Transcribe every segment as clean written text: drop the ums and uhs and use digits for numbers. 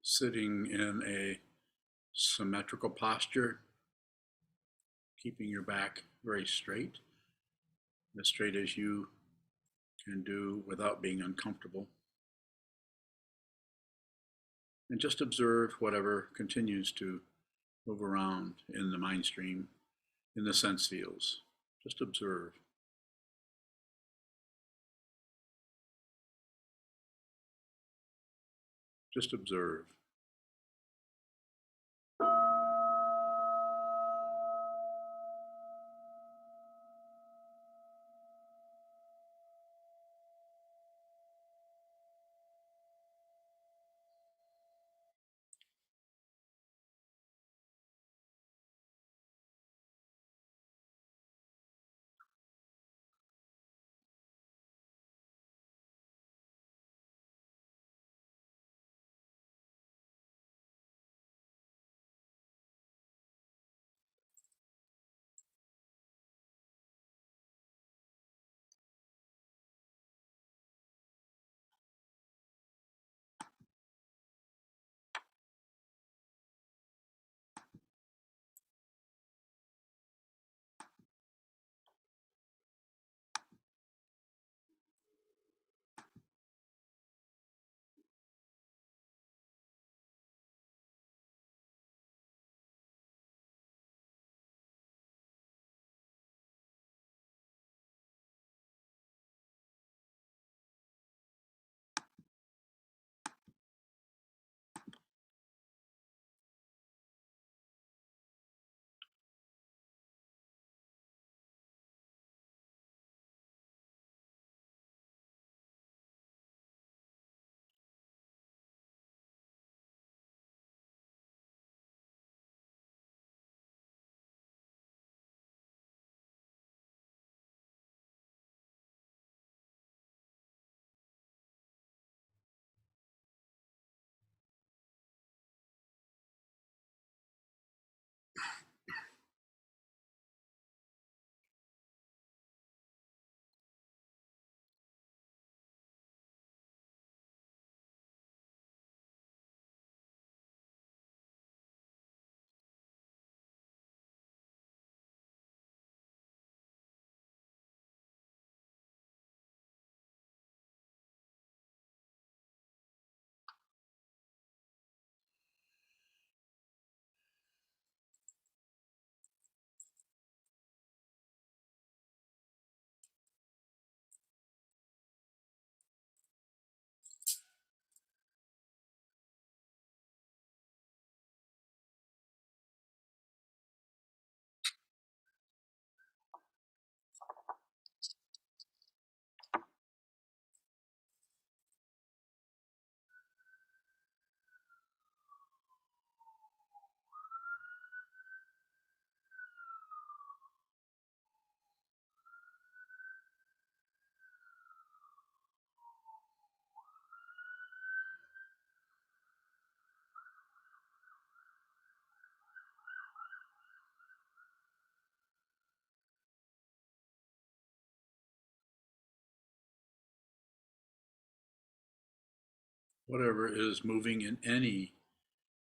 Sitting in a symmetrical posture, keeping your back very straight, as straight as you can do without being uncomfortable. And just observe whatever continues to move around in the mind stream, in the sense fields. Just observe. Just observe. Whatever is moving in any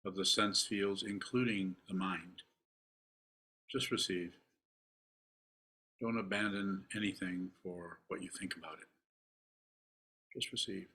of the sense fields, including the mind, just receive. Don't abandon anything for what you think about it. Just receive.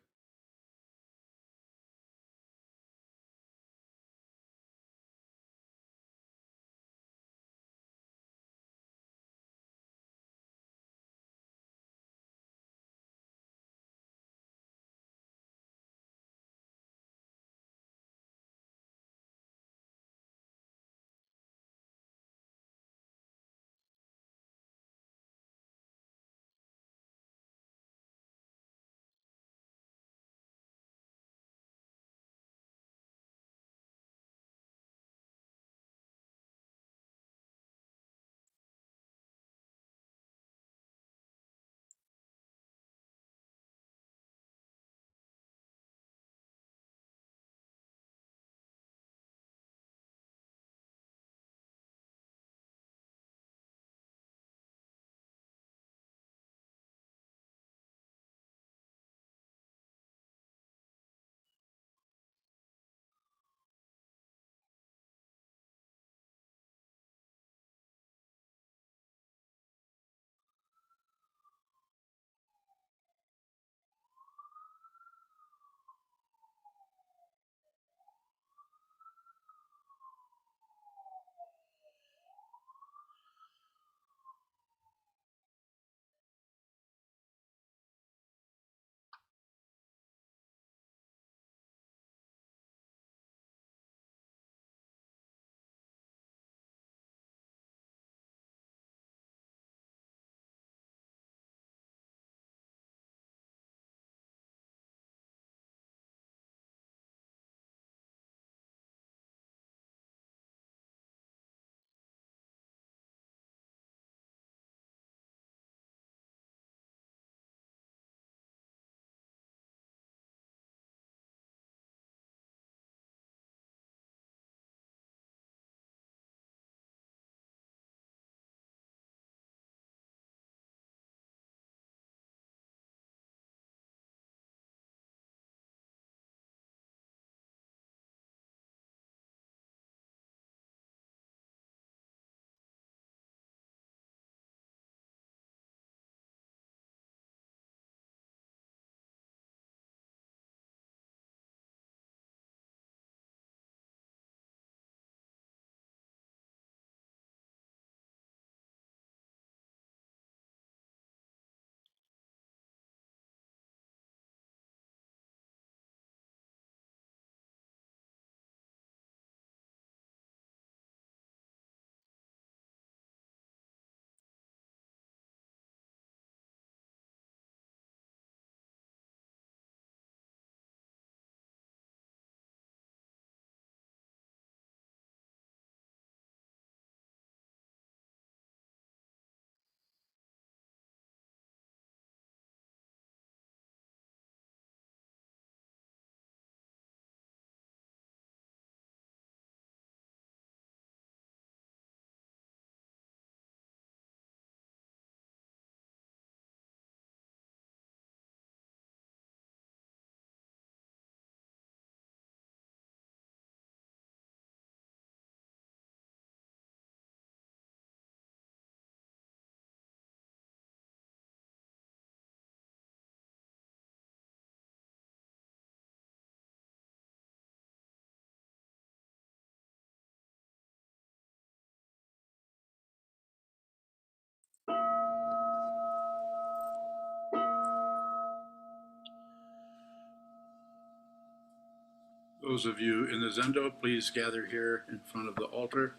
Those of you in the Zendo, please gather here in front of the altar.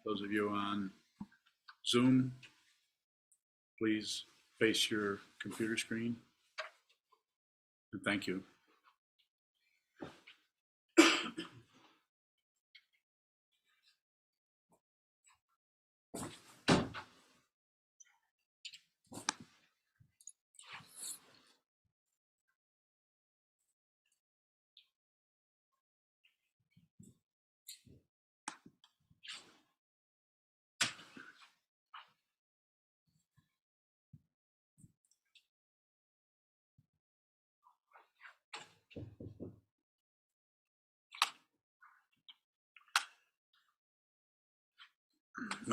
Those of you on Zoom, please face your computer screen. And thank you.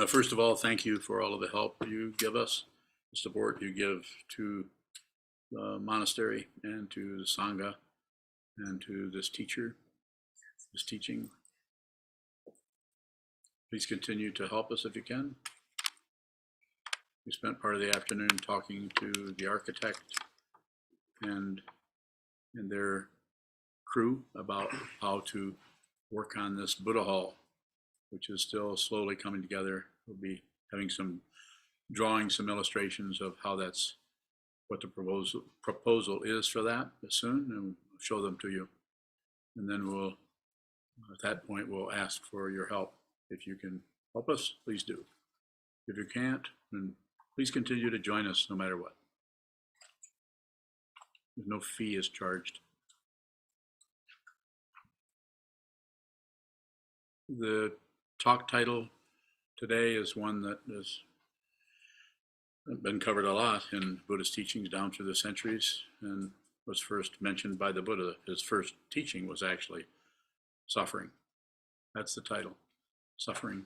First of all, thank you for all of the help you give us, the support you give to the monastery and to the Sangha and to this teacher, this teaching. Please continue to help us if you can. We spent part of the afternoon talking to the architect and their crew about how to work on this Buddha Hall, which is still slowly coming together. We'll be having drawing some illustrations of how that's, what the proposal is for that soon, and we'll show them to you. And then we'll, at that point, we'll ask for your help. If you can help us, please do. If you can't, then please continue to join us no matter what. No fee is charged. The talk title today is one that has been covered a lot in Buddhist teachings down through the centuries and was first mentioned by the Buddha. His first teaching was actually suffering. That's the title, suffering.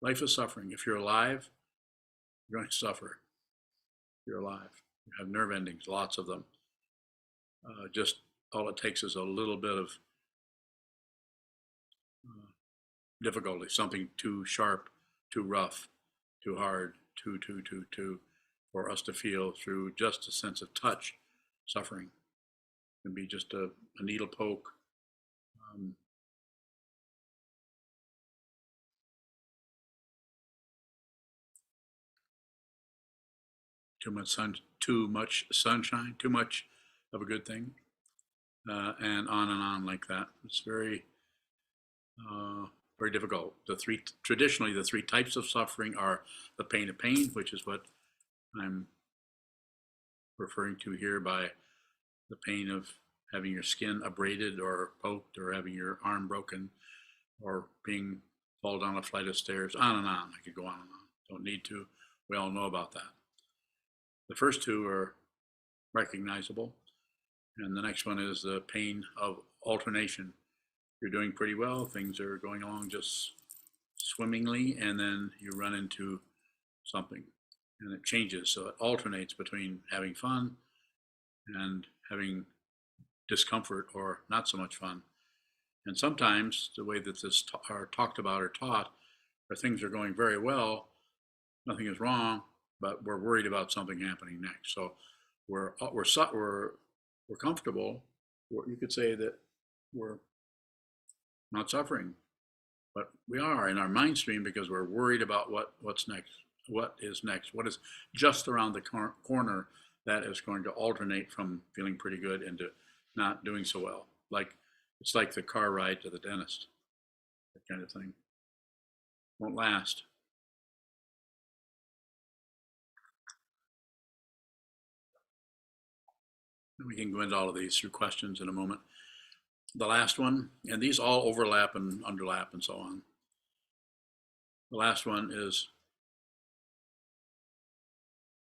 Life is suffering. If you're alive, you're going to suffer. You're alive. You have nerve endings, lots of them. Just all it takes is a little bit of difficulty, something too sharp, too rough, too hard, too, for us to feel through just a sense of touch, suffering. It can be just a needle poke. Too much sunshine, too much of a good thing, and on like that. It's very difficult. Traditionally, the three types of suffering are the pain of pain, which is what I'm referring to here by the pain of having your skin abraded or poked, or having your arm broken, or fall down a flight of stairs, on and on. I could go on and on. Don't need to. We all know about that. The first two are recognizable, and the next one is the pain of alternation. You're doing pretty well, things are going along just swimmingly, and then you run into something and it changes. So it alternates between having fun and having discomfort or not so much fun. And sometimes the way that this are talked about or taught, where things are going very well, nothing is wrong, but we're worried about something happening next. So we're comfortable. You could say that we're not suffering, but we are in our mind stream because we're worried about what's next, what is next, what is just around the corner that is going to alternate from feeling pretty good into not doing so well. It's like the car ride to the dentist, that kind of thing. Won't last. We can go into all of these through questions in a moment. The last one, and these all overlap and underlap and so on. The last one is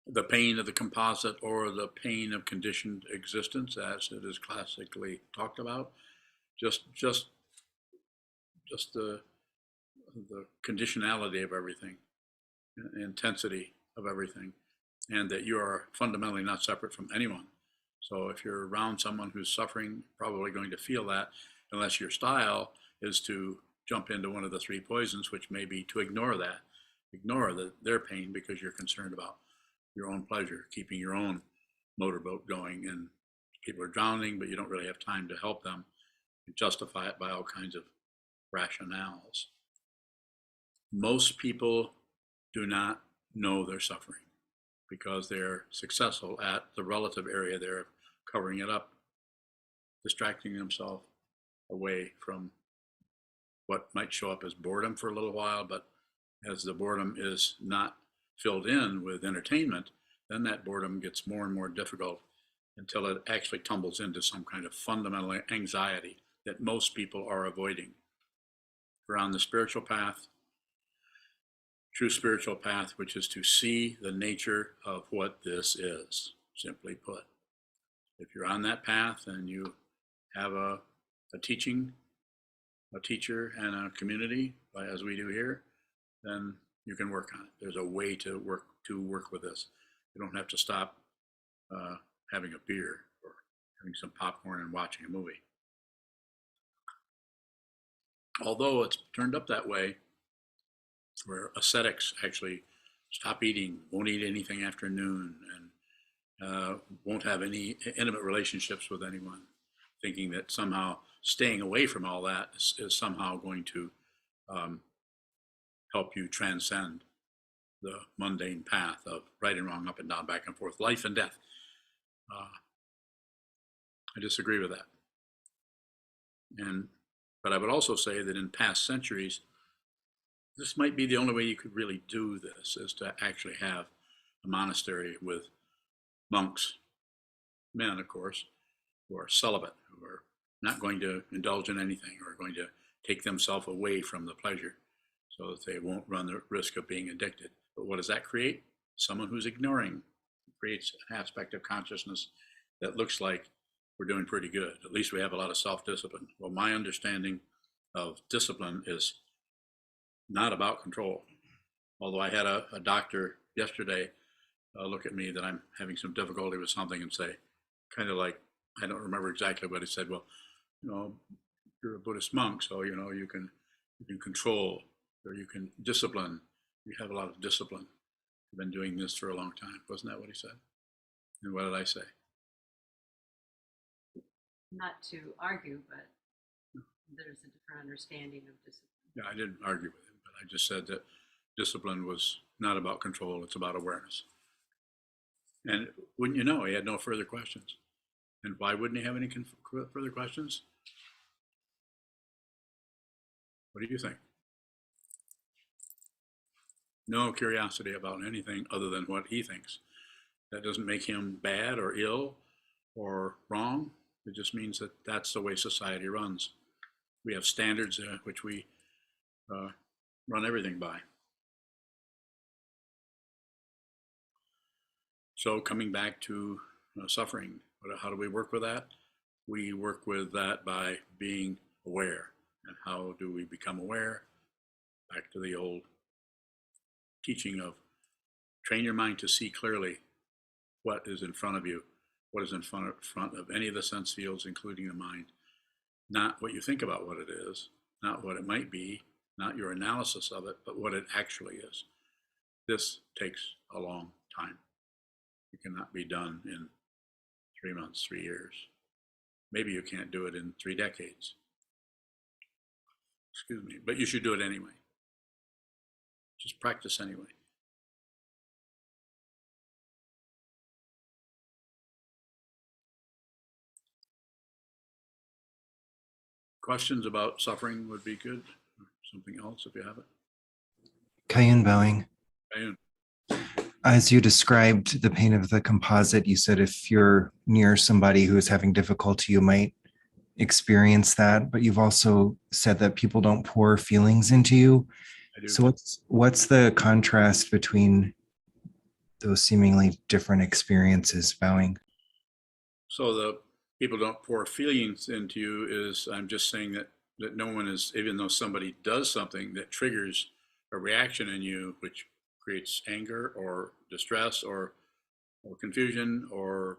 the pain of the composite, or the pain of conditioned existence, as it is classically talked about. Just the conditionality of everything, intensity of everything, and that you are fundamentally not separate from anyone. So if you're around someone who's suffering, probably going to feel that, unless your style is to jump into one of the three poisons, which may be to ignore their pain because you're concerned about your own pleasure, keeping your own motorboat going, and people are drowning, but you don't really have time to help them. justify it by all kinds of rationales. Most people do not know they're suffering because they're successful at the relative area they're covering it up, distracting themselves away from what might show up as boredom for a little while, but as the boredom is not filled in with entertainment, then that boredom gets more and more difficult until it actually tumbles into some kind of fundamental anxiety that most people are avoiding. We're on the spiritual path, true spiritual path, which is to see the nature of what this is, simply put. If you're on that path and you have a teacher and a community, as we do here, then you can work on it. There's a way to work with this. You don't have to stop having a beer or having some popcorn and watching a movie. Although it's turned up that way, where ascetics actually stop eating, won't eat anything after noon, and won't have any intimate relationships with anyone, thinking that somehow staying away from all that is somehow going to help you transcend the mundane path of right and wrong, up and down, back and forth, life and death. I disagree with that. But I would also say that in past centuries, this might be the only way you could really do this, is to actually have a monastery with monks, men, of course, who are celibate, who are not going to indulge in anything, or are going to take themselves away from the pleasure so that they won't run the risk of being addicted. But what does that create? Someone who's ignoring. It creates an aspect of consciousness that looks like we're doing pretty good. At least we have a lot of self-discipline. Well, my understanding of discipline is not about control. Although I had a doctor yesterday look at me that I'm having some difficulty with something and say, kind of like, I don't remember exactly what he said. Well, you're a Buddhist monk, so you can control, or you can discipline. You have a lot of discipline. You've been doing this for a long time. Wasn't that what he said? And what did I say? Not to argue, but there's a different understanding of discipline. Yeah, I didn't argue with him, but I just said that discipline was not about control, it's about awareness. And wouldn't you know, he had no further questions. And why wouldn't he have any further questions? What do you think? No curiosity about anything other than what he thinks. That doesn't make him bad or ill or wrong. It just means that that's the way society runs. We have standards which we run everything by. So coming back to suffering, how do we work with that? We work with that by being aware. And how do we become aware? Back to the old teaching of train your mind to see clearly what is in front of you, what is in front of any of the sense fields, including the mind. Not what you think about what it is, not what it might be, not your analysis of it, but what it actually is. This takes a long time. It cannot be done in 3 months, 3 years. Maybe you can't do it in 3 decades. Excuse me, but you should do it anyway. Just practice anyway. Questions about suffering would be good. Something else if you have it. Kayun bowing. Kayun. As you described the pain of the composite, you said if you're near somebody who is having difficulty, you might experience that, but you've also said that people don't pour feelings into you. I do. So what's the contrast between those seemingly different experiences, bowing? So the people don't pour feelings into you is, I'm just saying that no one is, even though somebody does something that triggers a reaction in you, which creates anger or distress or confusion or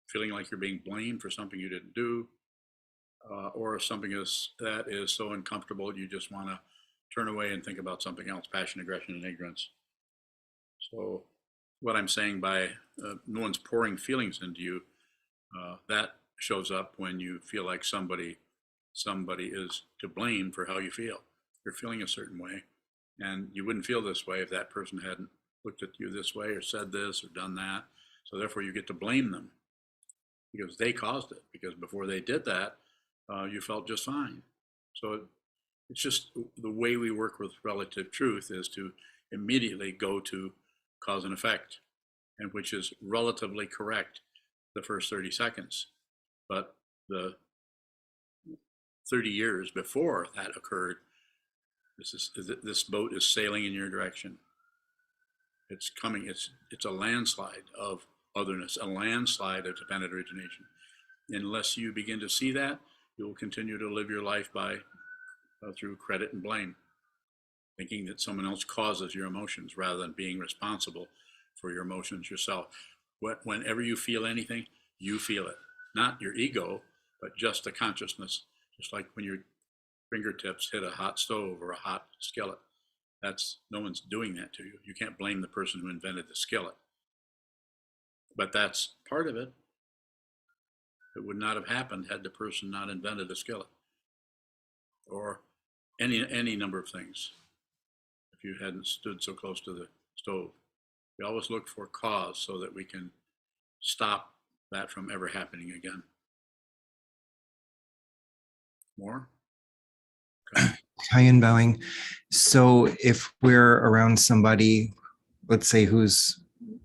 feeling like you're being blamed for something you didn't do, or something that is so uncomfortable you just want to turn away and think about something else, passion, aggression, and ignorance. So what I'm saying by no one's pouring feelings into you, that shows up when you feel like somebody somebody is to blame for how you feel. You're feeling a certain way, and you wouldn't feel this way if that person hadn't looked at you this way or said this or done that. So therefore you get to blame them because they caused it, because before they did that, you felt just fine. So it's just the way we work with relative truth is to immediately go to cause and effect, and which is relatively correct the first 30 seconds. But the 30 years before that occurred, this boat is sailing in your direction. It's coming. It's a landslide of otherness, a landslide of dependent origination. Unless you begin to see that, you will continue to live your life by through credit and blame, thinking that someone else causes your emotions rather than being responsible for your emotions yourself. Whenever you feel anything, you feel it. Not your ego, but just the consciousness. Just like when your fingertips hit a hot stove or a hot skillet. No one's doing that to you. You can't blame the person who invented the skillet. But that's part of it. It would not have happened had the person not invented the skillet, or any number of things. If you hadn't stood so close to the stove, we always look for cause so that we can stop that from ever happening again. More? Okay. High-end bowing. So if we're around somebody, let's say, who's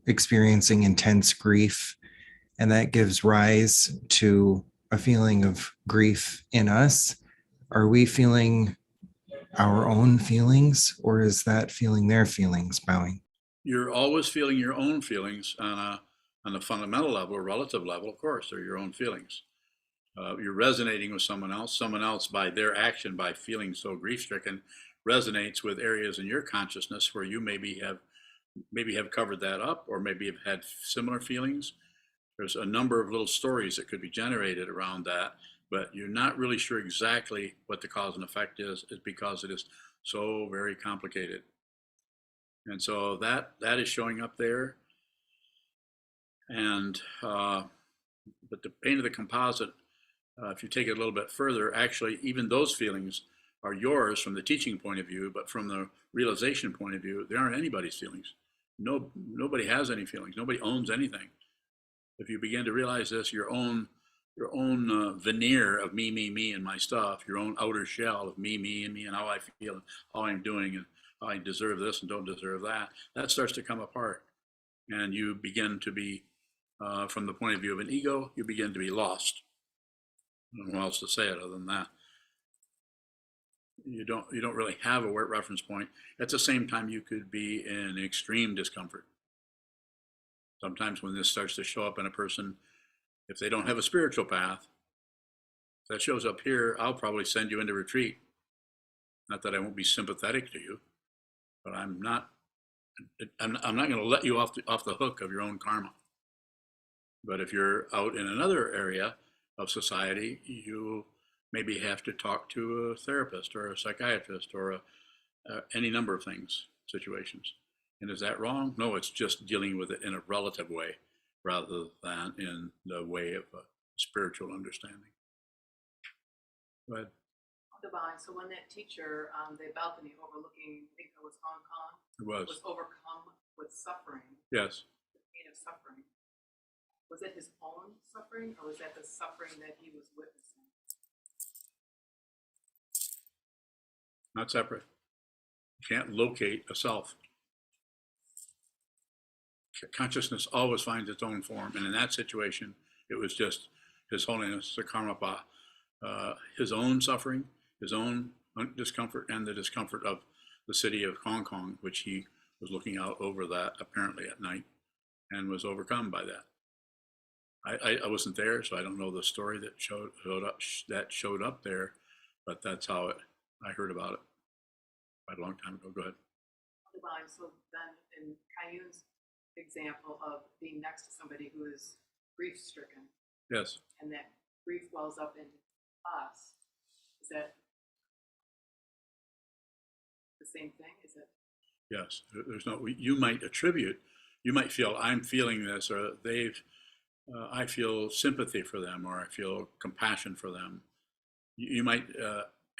experiencing intense grief, and that gives rise to a feeling of grief in us, are we feeling our own feelings, or is that feeling their feelings, bowing? You're always feeling your own feelings on a fundamental level, a relative level. Of course, they're your own feelings. You're resonating with someone else by their action, by feeling so grief-stricken, resonates with areas in your consciousness where you maybe have covered that up, or maybe have had similar feelings. There's a number of little stories that could be generated around that, but you're not really sure exactly what the cause and effect is because it is so very complicated. And so that is showing up there. And but the pain of the composite, if you take it a little bit further, actually even those feelings are yours from the teaching point of view, but from the realization point of view, they aren't anybody's feelings. Nobody has any feelings. Nobody owns anything. If you begin to realize this, your own veneer of me, and my stuff, your own outer shell of me, and how I feel, and how I'm doing, and how I deserve this and don't deserve that, that starts to come apart. And you begin to be, from the point of view of an ego, you begin to be lost. I don't know how else to say it other than that. You don't really have a reference point. At the same time, you could be in extreme discomfort. Sometimes when this starts to show up in a person, if they don't have a spiritual path, if that shows up here, I'll probably send you into retreat. Not that I won't be sympathetic to you, but I'm not going to let you off the hook of your own karma. But if you're out in another area of society, you maybe have to talk to a therapist or a psychiatrist or any number of situations. And is that wrong? No, it's just dealing with it in a relative way rather than in the way of a spiritual understanding. Go ahead. Divine. So when that teacher on the balcony overlooking, I think it was Hong Kong, was overcome with suffering. Yes. The pain of suffering. Was it his own suffering, or was that the suffering that he was witnessing? Not separate. You can't locate a self. Consciousness always finds its own form, and in that situation, it was just His Holiness the Karmapa, his own suffering, his own discomfort, and the discomfort of the city of Hong Kong, which he was looking out over that apparently at night, and was overcome by that. I wasn't there, so I don't know the story that showed up there, but that's how I heard about it quite a long time ago. Go ahead. Divine. So then, in Kayun's example of being next to somebody who is grief-stricken, Yes. and that grief wells up in us, is that the same thing? Is it? Yes. There's no. You might feel I'm feeling this, or I feel sympathy for them, or I feel compassion for them. You might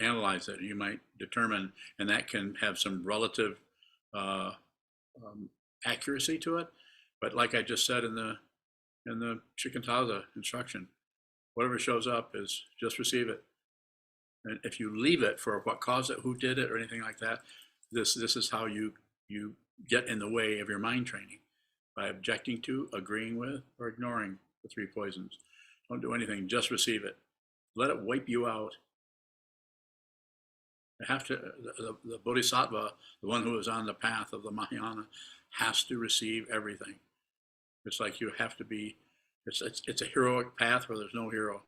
analyze it. You might determine, and that can have some relative uh, accuracy to it. But like I just said in the Shikantaza instruction, whatever shows up is just receive it. And if you leave it for what caused it, who did it, or anything like that, this is how you get in the way of your mind training, by objecting to, agreeing with, or ignoring the three poisons. Don't do anything, just receive it. Let it wipe you out. You have to, the Bodhisattva, the one who is on the path of the Mahayana, has to receive everything. It's like you have to be, it's a heroic path where there's no hero.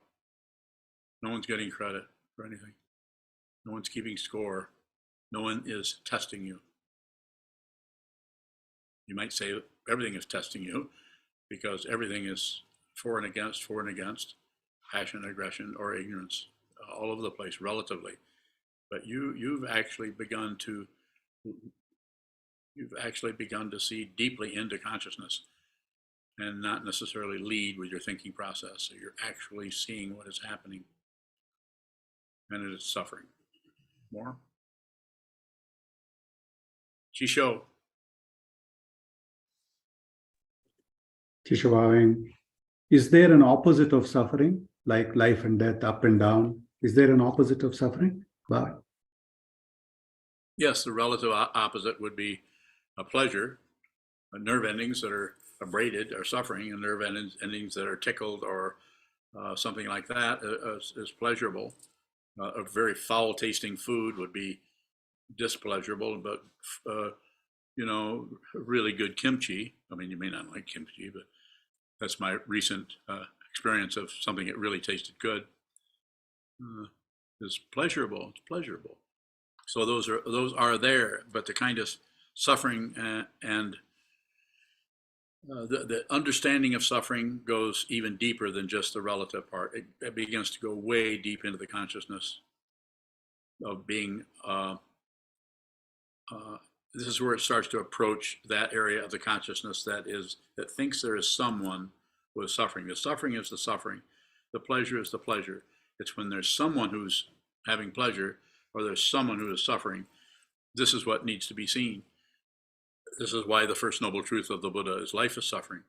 No one's getting credit for anything. No one's keeping score. No one is testing you. You might say everything is testing you, because everything is for and against, passion, aggression, or ignorance, all over the place, relatively. But you've actually begun to see deeply into consciousness, and not necessarily lead with your thinking process. So you're actually seeing what is happening, and it is suffering. More? Chisho. Chisho, is there an opposite of suffering, like life and death, up and down? Is there an opposite of suffering? Bye. Yes, the relative opposite would be a pleasure. Nerve endings that are abraded are suffering, and nerve endings that are tickled or something like that is pleasurable. A very foul tasting food would be displeasurable, but really good kimchi. I mean, you may not like kimchi, but that's my recent experience of something that really tasted good. Is pleasurable. It's pleasurable. So those are there, but the kind of suffering and the understanding of suffering goes even deeper than just the relative part. It begins to go way deep into the consciousness of being. This is where it starts to approach that area of the consciousness that thinks there is someone who is suffering. The suffering is the suffering. The pleasure is the pleasure. It's when there's someone who's having pleasure, or there's someone who is suffering. This is what needs to be seen. This is why the first noble truth of the Buddha is life is suffering.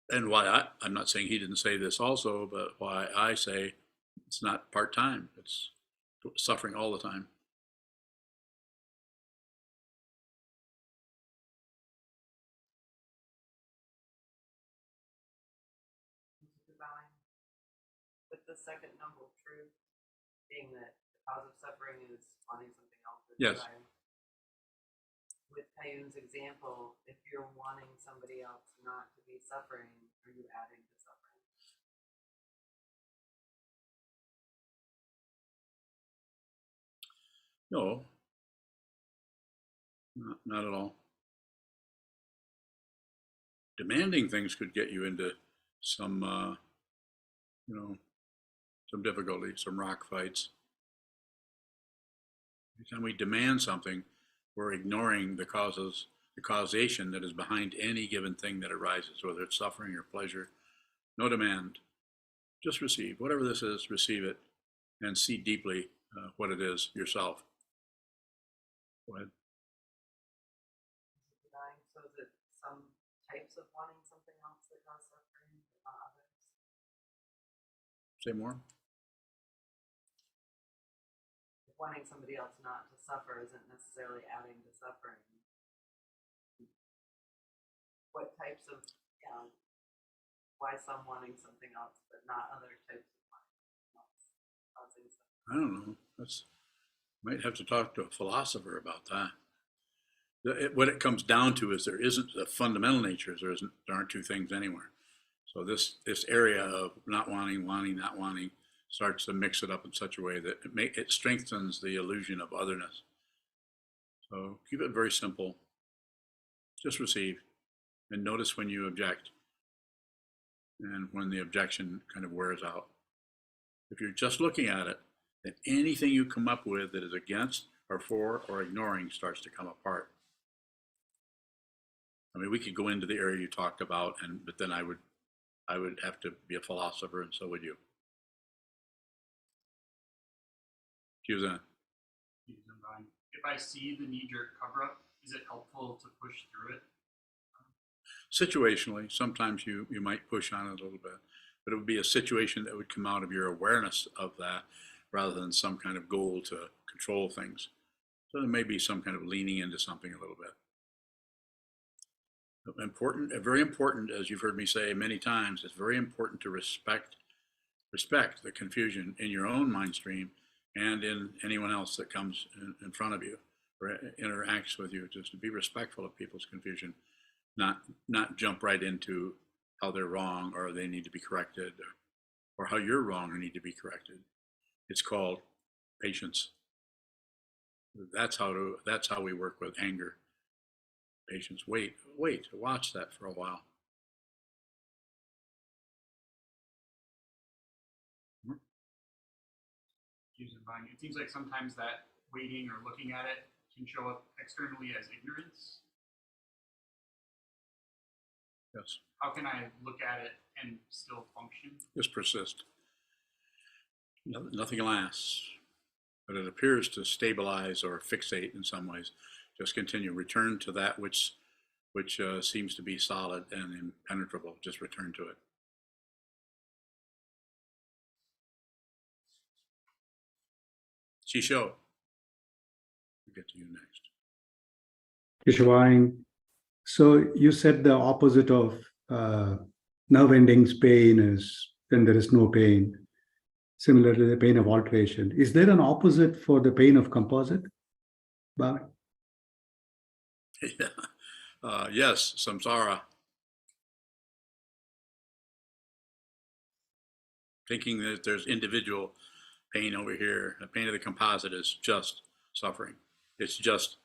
And why I'm not saying he didn't say this also, but why I say it's not part-time. It's suffering all the time. With the second noble truth being that the cause of suffering is wanting something else. Yes. With Kayun's example, if you're wanting somebody else not to be suffering, are you adding to suffering? No, not at all. Demanding things could get you into some, some difficulty, some rock fights. Every time we demand something, we're ignoring the causation that is behind any given thing that arises, whether it's suffering or pleasure. No demand, just receive. Whatever this is, receive it, and see deeply what it is yourself. Go ahead. So is it some types of wanting something else that cause suffering, but not others? Say more. Wanting somebody else not to suffer isn't necessarily adding to suffering. What types of, why some wanting something else, but not other types of wanting something else causing suffering? I don't know. Might have to talk to a philosopher about that. What it comes down to is there isn't a fundamental nature. There aren't two things anywhere. So this area of not wanting, not wanting, starts to mix it up in such a way that it strengthens the illusion of otherness. So keep it very simple. Just receive, and notice when you object, and when the objection kind of wears out. If you're just looking at it, then anything you come up with that is against or for or ignoring starts to come apart. I mean, we could go into the area you talked about, but then I would have to be a philosopher, and so would you. Sokuzan. If I see the knee-jerk cover-up, is it helpful to push through it? Situationally, sometimes you might push on it a little bit, but it would be a situation that would come out of your awareness of that rather than some kind of goal to control things. So there may be some kind of leaning into something a little bit. Important, very important, as you've heard me say many times, it's very important to respect the confusion in your own mind stream and in anyone else that comes in front of you or interacts with you. Just to be respectful of people's confusion, not jump right into how they're wrong or they need to be corrected, or how you're wrong or need to be corrected. It's called patience. That's how we work with anger. Patience. Wait, watch that for a while. It seems like sometimes that waiting or looking at it can show up externally as ignorance. Yes. How can I look at it and still function? Just persist. Nothing lasts, but it appears to stabilize or fixate in some ways. Just continue. Return to that which seems to be solid and impenetrable. Just return to it. Shisho. We'll get to you next. Kishwang, so you said the opposite of nerve endings pain is when there is no pain. Similarly, the pain of alteration. Is there an opposite for the pain of composite? Bhavi? Yes, samsara. Thinking that there's individual pain over here. The pain of the composite is just suffering. It's just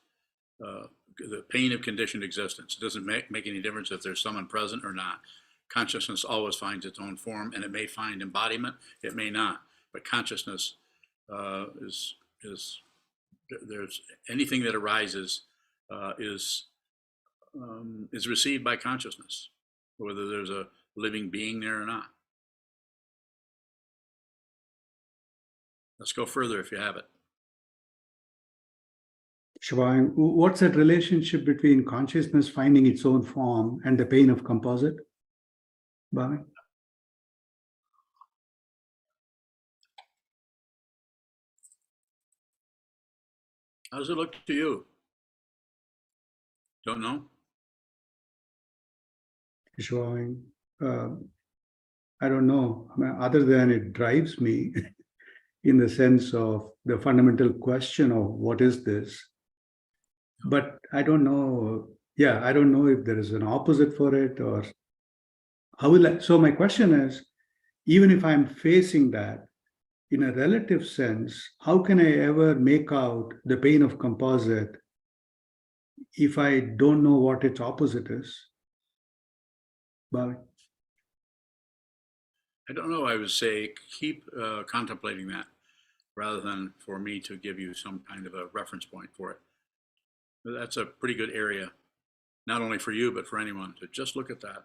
the pain of conditioned existence. It doesn't make any difference if there's someone present or not. Consciousness always finds its own form, and it may find embodiment, it may not. But consciousness is there's anything that arises is received by consciousness, whether there's a living being there or not. Let's go further if you have it. Shivang, what's that relationship between consciousness finding its own form and the pain of composite? Bhavi? How does it look to you? Don't know? Shivang, I don't know. I mean, other than it drives me in the sense of the fundamental question of what is this? But I don't know. Yeah, I don't know if there is an opposite for it or how will I? So my question is, even if I'm facing that in a relative sense, how can I ever make out the pain of composite if I don't know what its opposite is? Bhavi? I don't know. I would say keep contemplating that rather than for me to give you some kind of a reference point for it. That's a pretty good area, not only for you, but for anyone to just look at that.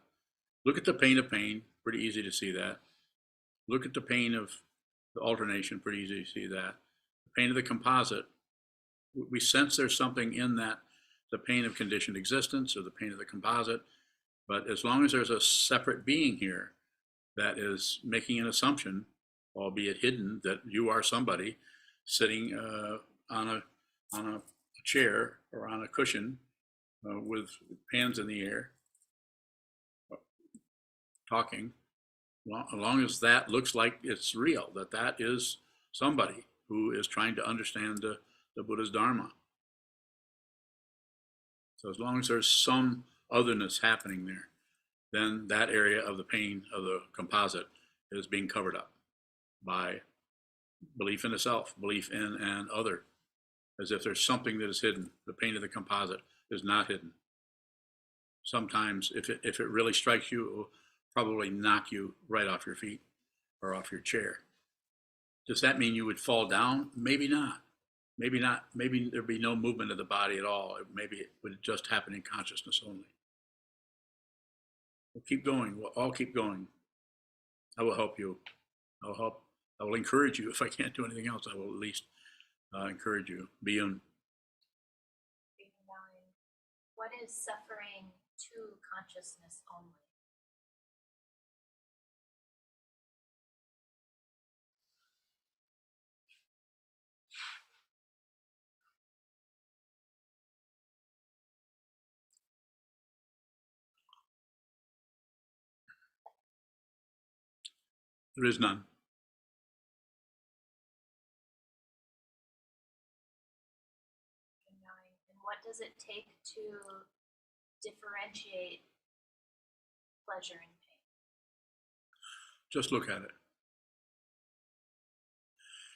Look at the pain of pain, pretty easy to see that. Look at the pain of the alternation, pretty easy to see that. The pain of the composite, we sense there's something in that, the pain of conditioned existence or the pain of the composite. But as long as there's a separate being here that is making an assumption, albeit hidden, that you are somebody sitting on a chair or on a cushion with hands in the air, talking, as long as that looks like it's real, that is somebody who is trying to understand the Buddha's Dharma. So as long as there's some otherness happening there, then that area of the pain of the composite is being covered up by belief in the self, belief in an other, as if there's something that is hidden. The pain of the composite is not hidden. Sometimes if it really strikes you, it will probably knock you right off your feet or off your chair. Does that mean you would fall down? Maybe not. Maybe not. Maybe there'd be no movement of the body at all. Maybe it would just happen in consciousness only. We'll keep going. We'll all keep going. I will help you. I will encourage you. If I can't do anything else, I will at least encourage you. Beyond. What is suffering to consciousness only? There is none. And what does it take to differentiate pleasure and pain? Just look at it.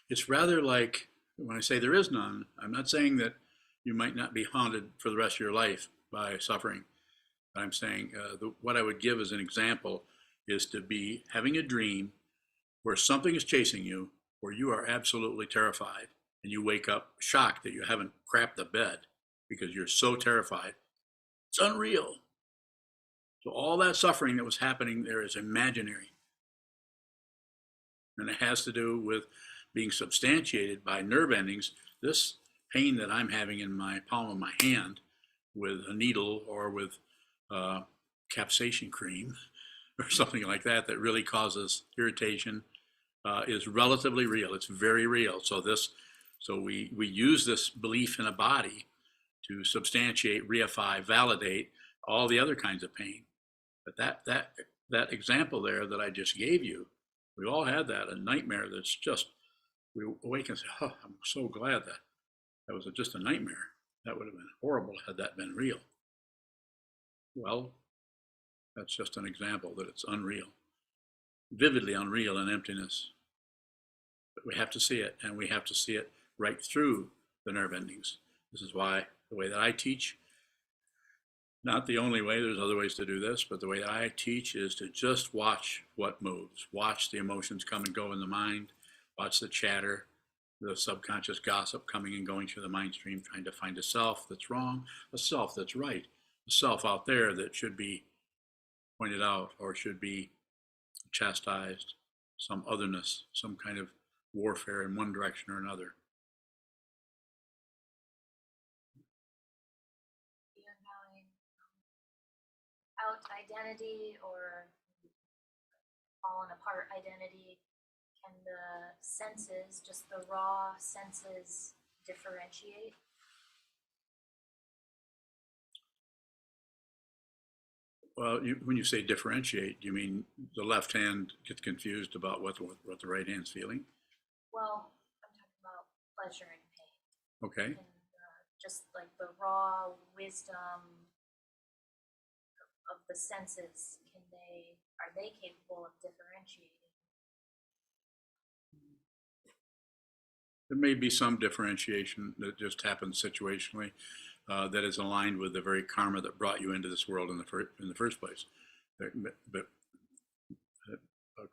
It's rather like when I say there is none, I'm not saying that you might not be haunted for the rest of your life by suffering. I'm saying what I would give as an example is to be having a dream where something is chasing you, where you are absolutely terrified, and you wake up shocked that you haven't crapped the bed because you're so terrified. It's unreal. So all that suffering that was happening there is imaginary. And it has to do with being substantiated by nerve endings. This pain that I'm having in my palm of my hand with a needle or with capsaicin cream or something like that that really causes irritation is relatively real. It's very real. So we use this belief in a body to substantiate, reify, validate all the other kinds of pain. But that example there that I just gave you, we all had that, a nightmare that's just, we awake and say, oh, I'm so glad that was just a nightmare. That would have been horrible had that been real. Well, that's just an example that it's unreal, vividly unreal in emptiness. But we have to see it, and we have to see it right through the nerve endings. This is why the way that I teach, not the only way, there's other ways to do this, but the way that I teach is to just watch what moves, watch the emotions come and go in the mind, watch the chatter, the subconscious gossip coming and going through the mind stream, trying to find a self that's wrong, a self that's right, a self out there that should be pointed out or should be chastised, some otherness, some kind of warfare in one direction or another. Out identity or fallen apart identity, can the senses, just the raw senses, differentiate? Well, when you say differentiate, you mean the left hand gets confused about what the right hand's feeling? Well, I'm talking about pleasure and pain. Okay. And just like the raw wisdom of the senses, are they capable of differentiating? There may be some differentiation that just happens situationally that is aligned with the very karma that brought you into this world in the first place. But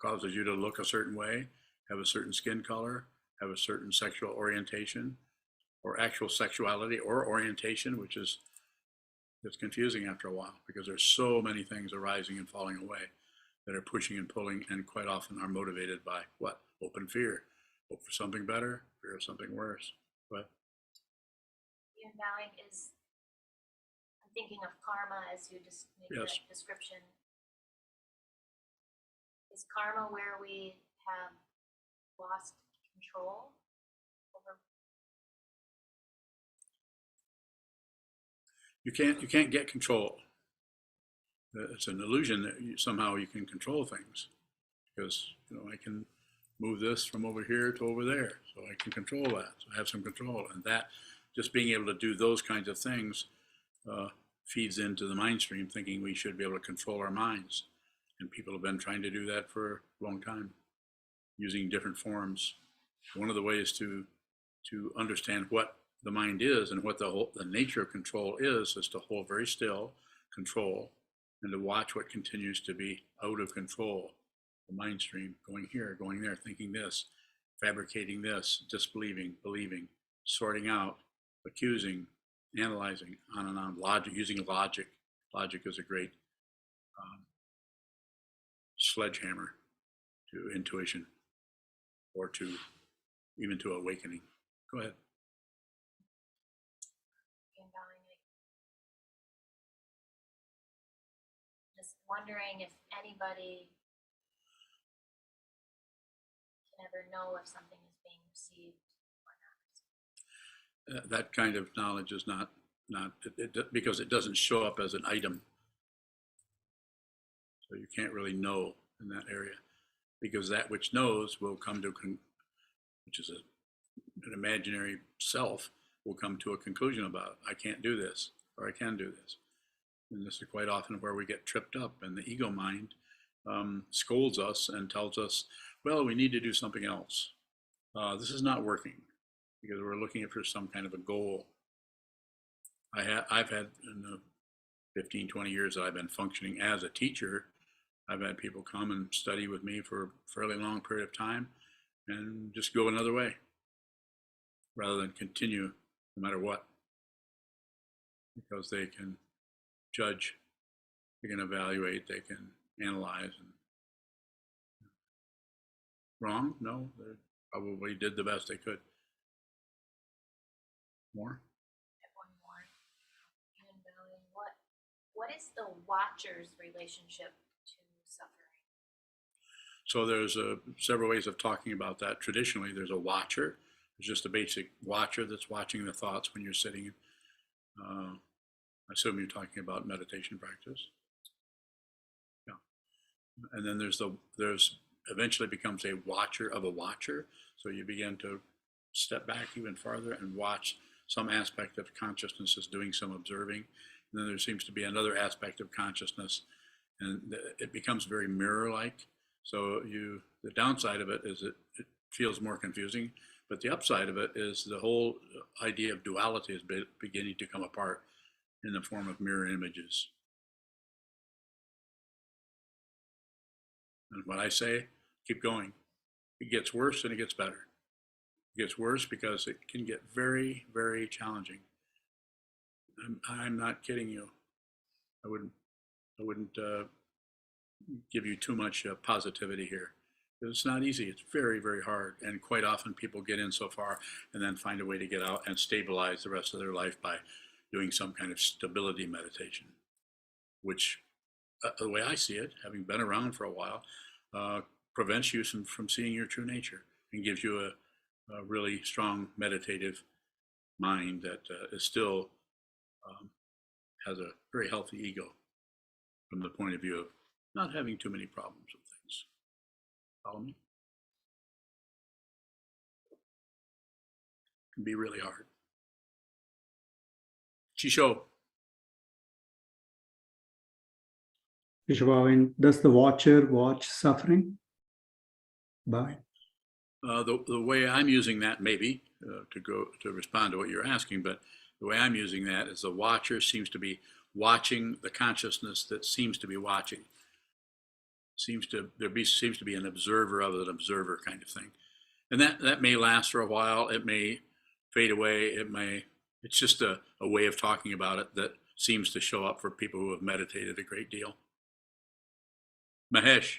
causes you to look a certain way, have a certain skin color, have a certain sexual orientation, or actual sexuality or orientation, which is it's confusing after a while because there's so many things arising and falling away that are pushing and pulling and quite often are motivated by what? Open fear. Hope for something better, fear of something worse. But Fear and bowing is, I'm thinking of karma as you just made Yes. that description. Is karma where we have lost control over? you can't get control. It's an illusion that somehow you can control things because I can move this from over here to over there, so I can control that. So I have some control, and that just being able to do those kinds of things feeds into the mind stream, thinking we should be able to control our minds, and people have been trying to do that for a long time, using different forms. One of the ways to understand what the mind is and what the nature of control is to hold very still, control, and to watch what continues to be out of control. The mind stream going here, going there, thinking this, fabricating this, disbelieving, believing, sorting out, accusing, analyzing, on and on. Logic, using logic. Logic is a great sledgehammer to intuition or to even to awakening. Go ahead. wondering if anybody can ever know if something is being received or not. That kind of knowledge is not because it doesn't show up as an item. So you can't really know in that area, because that which knows will come to, which is an imaginary self, will come to a conclusion about it. I can't do this, or I can do this. And this is quite often where we get tripped up, and the ego mind scolds us and tells us, well, we need to do something else. This is not working because we're looking for some kind of a goal. I've had in the 15, 20 years that I've been functioning as a teacher, I've had people come and study with me for a fairly long period of time and just go another way rather than continue no matter what, because they can judge, they can evaluate, they can analyze. And wrong? No, they probably did the best they could. More? I have one more. Ian Valley, what is the watcher's relationship to suffering? So there's several ways of talking about that. Traditionally, there's a watcher. There's just a basic watcher that's watching the thoughts when you're sitting. I assume you're talking about meditation practice. Yeah. And then there's eventually becomes a watcher of a watcher. So you begin to step back even farther and watch some aspect of consciousness is doing some observing. And then there seems to be another aspect of consciousness, and it becomes very mirror-like. So the downside of it is it feels more confusing, but the upside of it is the whole idea of duality is beginning to come apart in the form of mirror images. And what I say, keep going. It gets worse and it gets better. It gets worse because it can get very, very challenging. I'm not kidding you. I wouldn't give you too much positivity here. It's not easy. It's very, very hard. And quite often people get in so far and then find a way to get out and stabilize the rest of their life by doing some kind of stability meditation, which the way I see it, having been around for a while, prevents you from seeing your true nature and gives you a really strong meditative mind that is still has a very healthy ego from the point of view of not having too many problems with things. Follow me? It can be really hard. Chisho. Vishwavin, does the watcher watch suffering? Bye. The way I'm using that, maybe to respond to what you're asking, but the way I'm using that is the watcher seems to be watching the consciousness that seems to be watching. Seems to be an observer of an observer kind of thing, and that may last for a while. It may fade away. It's just a way of talking about it that seems to show up for people who have meditated a great deal. Mahesh.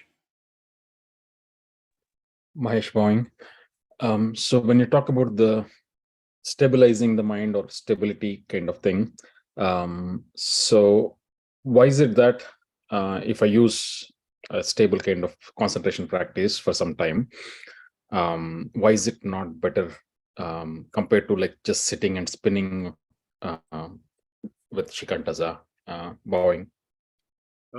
Mahesh Bowing. So when you talk about the stabilizing the mind or stability kind of thing, so why is it that if I use a stable kind of concentration practice for some time, why is it not better compared to like just sitting and spinning with Shikantaza bowing?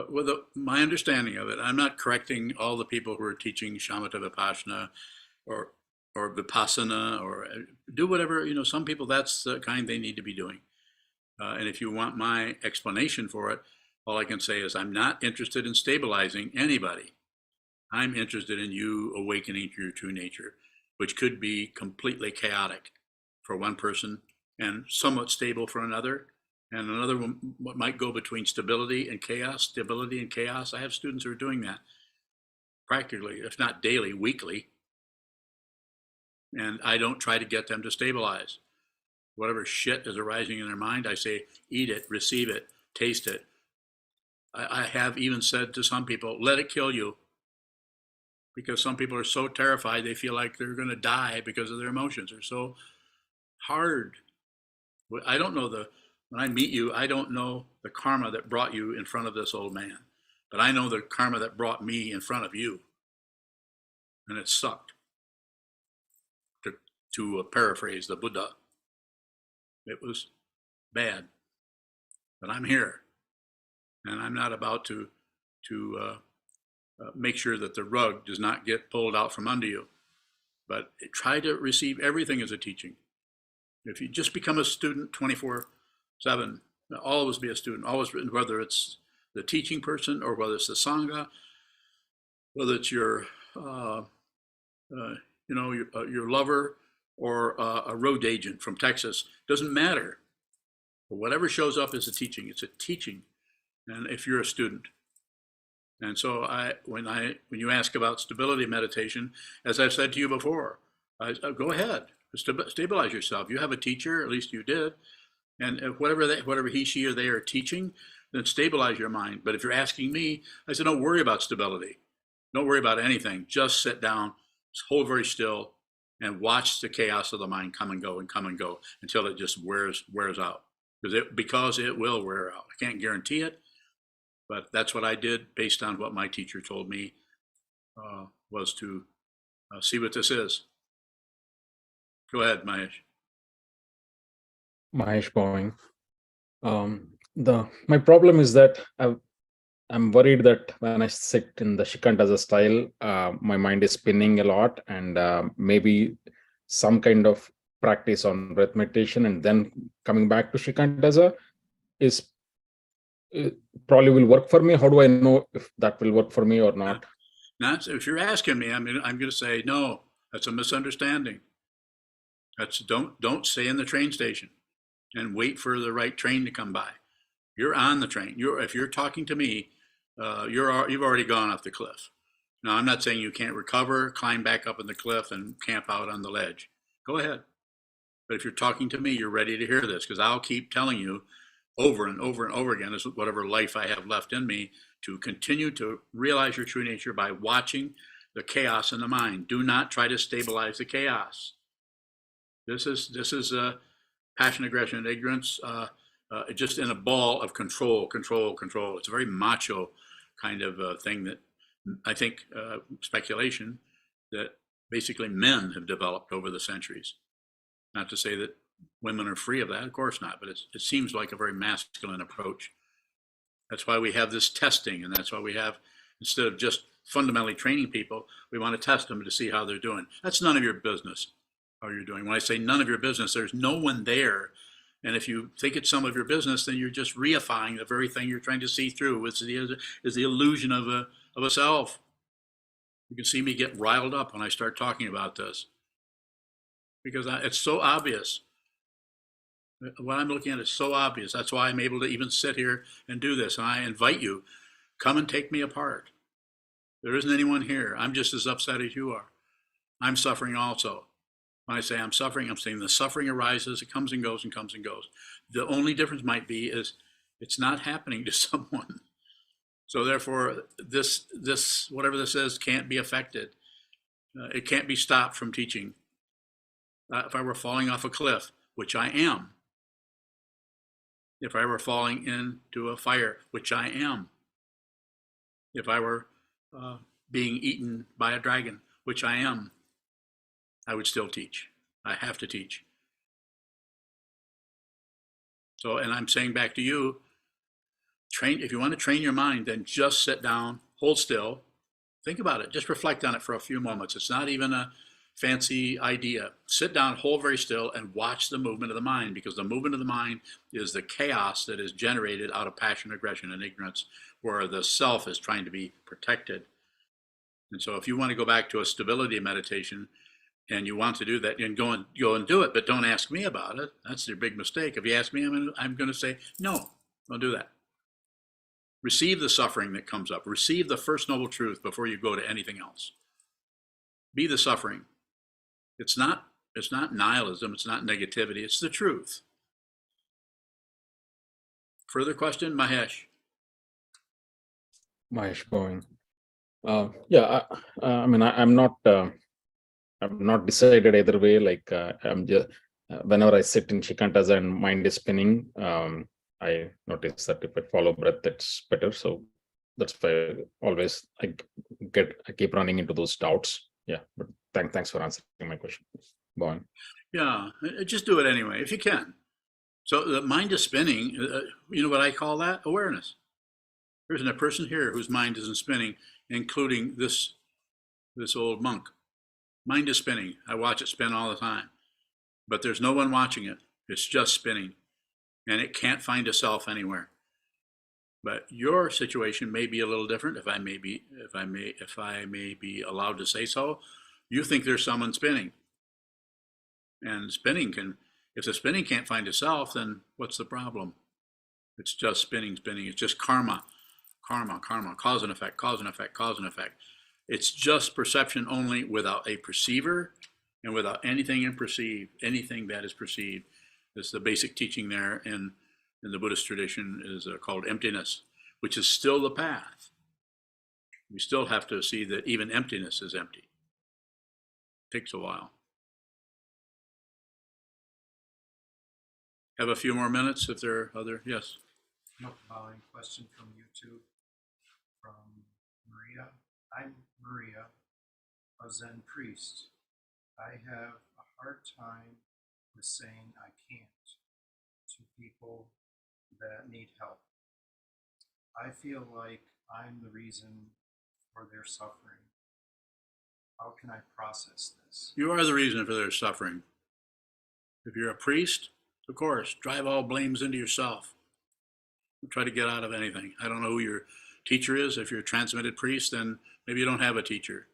Well, my understanding of it, I'm not correcting all the people who are teaching shamatha vipassana or vipassana or do whatever, some people that's the kind they need to be doing. And if you want my explanation for it, all I can say is I'm not interested in stabilizing anybody. I'm interested in you awakening to your true nature, which could be completely chaotic for one person and somewhat stable for another. And another one might go between stability and chaos. I have students who are doing that practically, if not daily, weekly. And I don't try to get them to stabilize. Whatever shit is arising in their mind, I say, eat it, receive it, taste it. I have even said to some people, let it kill you. Because some people are so terrified, they feel like they're going to die because of their emotions. They're so hard. I don't know when I meet you, I don't know the karma that brought you in front of this old man. but I know the karma that brought me in front of you, and it sucked. To paraphrase the Buddha, it was bad, but I'm here, and I'm not about to make sure that the rug does not get pulled out from under you. But try to receive everything as a teaching. If you just become a student 24/7, always be a student, always, whether it's the teaching person or whether it's the Sangha, whether it's your your lover or a road agent from Texas, doesn't matter. But whatever shows up is a teaching. It's a teaching, and if you're a student. And so when you ask about stability meditation, as I've said to you before, go ahead, stabilize yourself. You have a teacher, at least you did, and whatever he, she, or they are teaching, then stabilize your mind. But if you're asking me, I said, don't worry about stability. Don't worry about anything. Just sit down, hold very still, and watch the chaos of the mind come and go until it just wears out. Because it will wear out. I can't guarantee it, but that's what I did based on what my teacher told me was to see what this is. Go ahead, Mahesh. Mahesh bowing. My problem is that I'm worried that when I sit in the Shikantaza style, my mind is spinning a lot, and maybe some kind of practice on breath meditation and then coming back to Shikantaza probably will work for me. How do I know if that will work for me or not? If you're asking me, I'm going to say no. That's a misunderstanding. That's don't stay in the train station and wait for the right train to come by. You're on the train. If you're talking to me, you've already gone off the cliff. Now, I'm not saying you can't recover, climb back up in the cliff, and camp out on the ledge. Go ahead. But if you're talking to me, you're ready to hear this, because I'll keep telling you over and over and over again, is whatever life I have left in me, to continue to realize your true nature by watching the chaos in the mind. Do not try to stabilize the chaos. This is passion, aggression, and ignorance, just in a ball of control. It's a very macho kind of thing that I think, speculation, that basically men have developed over the centuries. Not to say that women are free of that, of course not, but it seems like a very masculine approach. That's why we have this testing, and that's why we have, instead of just fundamentally training people, we want to test them to see how they're doing. That's none of your business how you're doing. When I say none of your business, there's no one there. And if you think it's some of your business, then you're just reifying the very thing you're trying to see through. Is the illusion of a self. You can see me get riled up when I start talking about this, because it's so obvious. What I'm looking at is so obvious. That's why I'm able to even sit here and do this. And I invite you, come and take me apart. There isn't anyone here. I'm just as upset as you are. I'm suffering also. When I say I'm suffering, I'm saying the suffering arises, it comes and goes and comes and goes. The only difference might be is it's not happening to someone. So therefore, this whatever this is can't be affected. It can't be stopped from teaching. If I were falling off a cliff, which I am, if I were falling into a fire, which I am, if I were being eaten by a dragon, which I am, I would still teach. I have to teach. So, and I'm saying back to you, if you want to train your mind, then just sit down, hold still, think about it, just reflect on it for a few moments. It's not even a fancy idea. Sit down, hold very still, and watch the movement of the mind, because the movement of the mind is the chaos that is generated out of passion, aggression, and ignorance, where the self is trying to be protected. And so if you want to go back to a stability meditation and you want to do that, and go and do it, but don't ask me about it. That's your big mistake. If you ask me, I'm going to say, no, don't do that. Receive the suffering that comes up. Receive the first noble truth before you go to anything else. Be the suffering. It's not nihilism. It's not negativity. It's the truth. Further question, Mahesh? Mahesh going. I mean, I'm not decided either way. Like I'm just whenever I sit in Shikantaza and mind is spinning, I notice that if I follow breath, it's better. So that's why I keep running into those doubts. Yeah, but thanks for answering my question, Bhavan. Yeah, just do it anyway, if you can. So the mind is spinning. You know what I call that? Awareness. There isn't a person here whose mind isn't spinning, including this old monk. Mind is spinning. I watch it spin all the time. But there's no one watching it. It's just spinning. And it can't find a self anywhere. But your situation may be a little different, if I may be allowed to say so. You think there's someone spinning. And spinning if the spinning can't find itself, then what's the problem? It's just spinning. It's just karma, cause and effect, cause and effect, cause and effect. It's just perception only, without a perceiver and without anything that is perceived. It's the basic teaching there in the Buddhist tradition is called emptiness, which is still the path. We still have to see that even emptiness is empty. It takes a while. Have a few more minutes if there are other, yes. No, following question from YouTube from Maria. I'm Maria, a Zen priest. I have a hard time with saying I can't to people that need help. I feel like I'm the reason for their suffering. How can I process this? You are the reason for their suffering. If you're a priest, of course, drive all blames into yourself. Try to get out of anything. I don't know who your teacher is. If you're a transmitted priest, then maybe you don't have a teacher.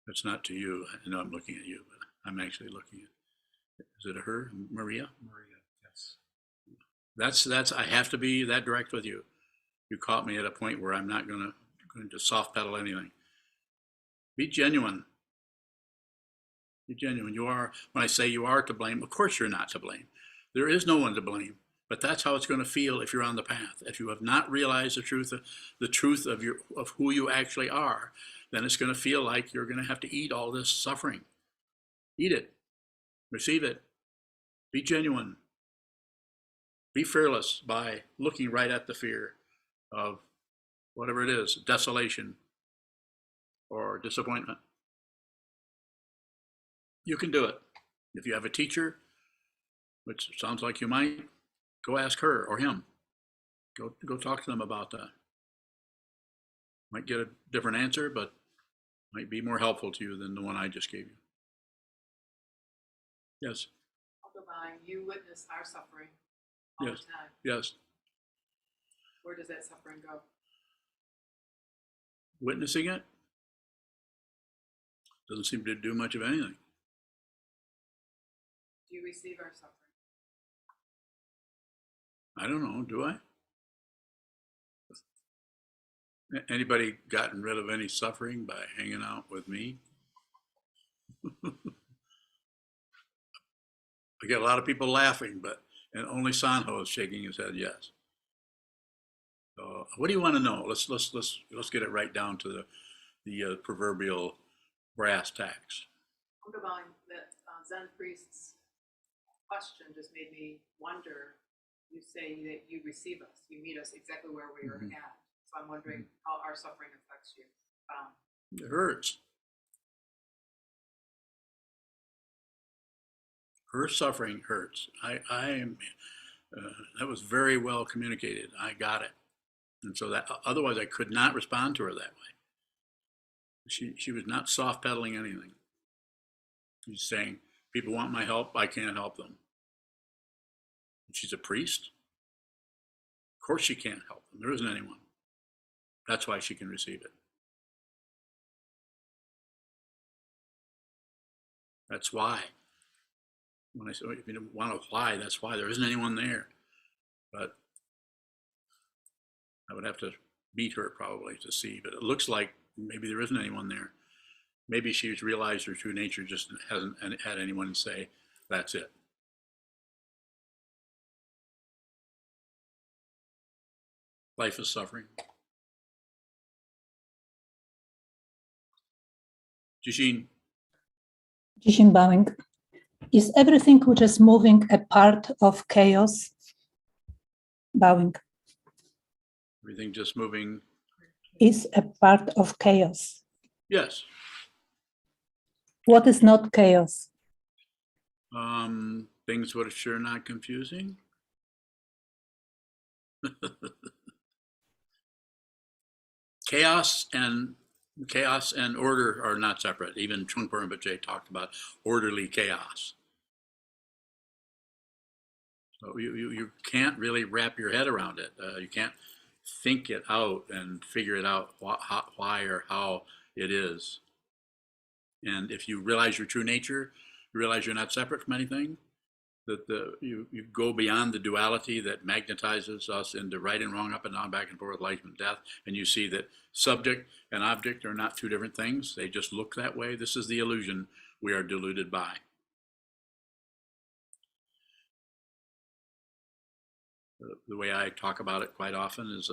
That's not to you. I know I'm looking at you, but I'm actually looking at, is it a her, Maria? Maria, yes. That's I have to be that direct with you. You caught me at a point where I'm not going to soft pedal anything. Be genuine. Be genuine. You are, when I say you are to blame, of course you're not to blame. There is no one to blame, but that's how it's going to feel if you're on the path. If you have not realized the truth of who you actually are, then it's going to feel like you're going to have to eat all this suffering. Eat it. Receive it. Be genuine. Be fearless by looking right at the fear of whatever it is, desolation or disappointment. You can do it. If you have a teacher, which sounds like you might, go ask her or him. Go talk to them about that. Might get a different answer, but might be more helpful to you than the one I just gave you. Yes. Divine, you witness our suffering all Yes. the time. Yes. Where does that suffering go? Witnessing it doesn't seem to do much of anything. Do you receive our suffering? I don't know, do I? Anybody gotten rid of any suffering by hanging out with me? I get a lot of people laughing, and only Sanho is shaking his head yes. So, what do you want to know? Let's get it right down to the proverbial brass tacks. Divine, that Zen priest's question just made me wonder. You say that you receive us, you meet us exactly where we are at. So I'm wondering how our suffering affects you. It hurts. Her suffering hurts. That was very well communicated. I got it. And so that otherwise I could not respond to her that way. She was not soft pedaling anything. She's saying, people want my help, I can't help them. She's a priest. Of course she can't help them. There isn't anyone. That's why she can receive it. That's why. When I say, if you want to apply, that's why. There isn't anyone there. But I would have to beat her probably to see. But it looks like maybe there isn't anyone there. Maybe she's realized her true nature, just hasn't had anyone say, that's it. Life is suffering. Jishin. Jishin bowing. Is everything which is moving a part of chaos? Bowing. Everything just moving. is a part of chaos. Yes. What is not chaos? Things that are sure not confusing. Chaos and order are not separate. Even Trungpa Rinpoche talked about orderly chaos. So you can't really wrap your head around it. You can't think it out and figure it out why or how it is. And if you realize your true nature, you realize you're not separate from anything, that you go beyond the duality that magnetizes us into right and wrong, up and down, back and forth, life and death, and you see that subject and object are not two different things. They just look that way. This is the illusion we are deluded by. The way I talk about it quite often is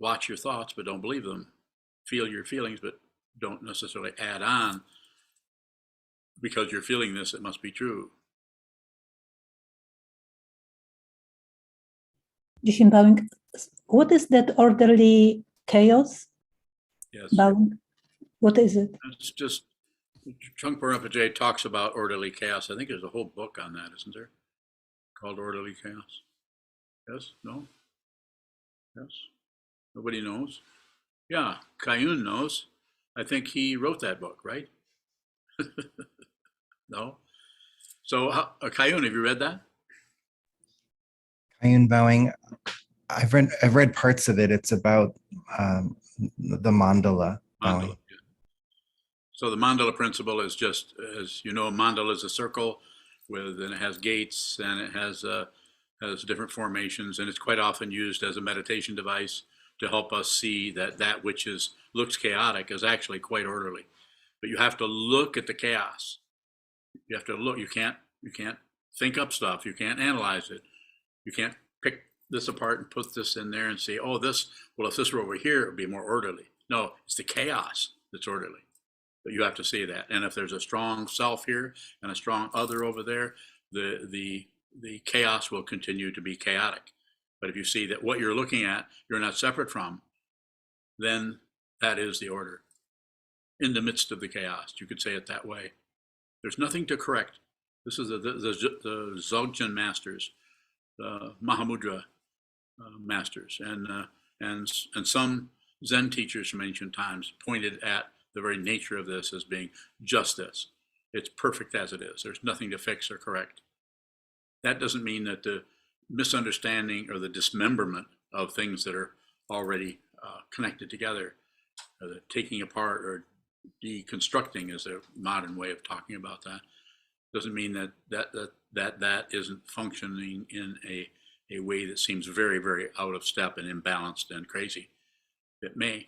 watch your thoughts, but don't believe them. Feel your feelings, but don't necessarily add on, because you're feeling this, it must be true. Jishin Bowing, what is that orderly chaos? Yes. Bowing, what is it? It's just, Trungpa Rinpoche talks about orderly chaos. I think there's a whole book on that, isn't there? Called Orderly Chaos. Yes? No? Yes? Nobody knows? Yeah, Kayun knows. I think he wrote that book, right? No? So, Kayun, have you read that? Kayun Bowing, I've read parts of it. It's about the mandala. Bowing. Mandala. Yeah. So the mandala principle is just, as you know, a mandala is a circle and it has gates and it has different formations, and it's quite often used as a meditation device to help us see that which looks chaotic is actually quite orderly. But you have to look at the chaos. You have to look. You can't think up stuff. You can't analyze it. You can't pick this apart and put this in there and say, oh, this, well, if this were over here, it would be more orderly. No, it's the chaos that's orderly. But you have to see that. And if there's a strong self here and a strong other over there, the chaos will continue to be chaotic. But if you see that what you're looking at, you're not separate from, then that is the order. In the midst of the chaos, you could say it that way. There's nothing to correct. This is the Dzogchen masters, the Mahamudra masters, and some Zen teachers from ancient times pointed at the very nature of this as being just this. It's perfect as it is. There's nothing to fix or correct. That doesn't mean that the misunderstanding or the dismemberment of things that are already connected together, or the taking apart or deconstructing is a modern way of talking about that, doesn't mean that isn't functioning in a way that seems very, very out of step and imbalanced and crazy. It may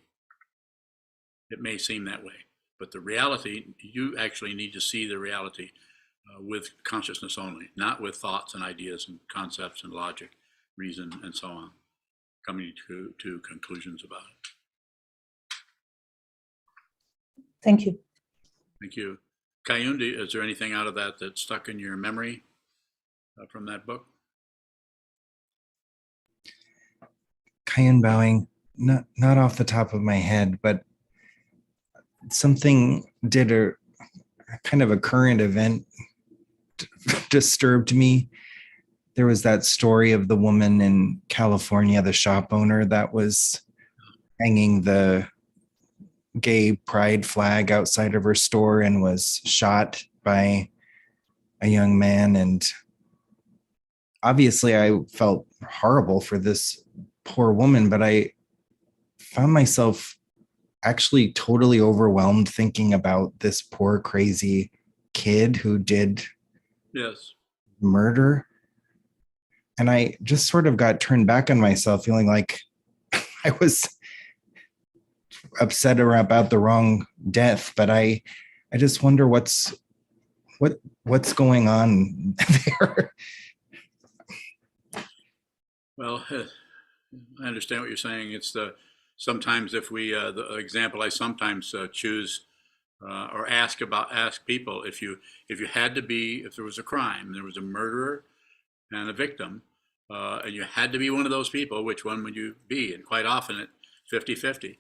seem that way, but the reality, you actually need to see the reality with consciousness only, not with thoughts and ideas and concepts and logic, reason, and so on, coming to conclusions about it. Thank you. Thank you. Kayun, is there anything out of that that stuck in your memory from that book? Kayun Bowing, not off the top of my head, but something did a kind of a current event disturbed me. There was that story of the woman in California, the shop owner that was hanging the gay pride flag outside of her store and was shot by a young man. And obviously I felt horrible for this poor woman, but I found myself actually totally overwhelmed thinking about this poor crazy kid who did murder. And I just sort of got turned back on myself, feeling like I was upset about the wrong death. But I just wonder what's going on there. Well, I understand what you're saying. It's sometimes if we the example I sometimes choose or ask people, if there was a crime, there was a murderer and a victim, and you had to be one of those people, which one would you be? And quite often it 50-50.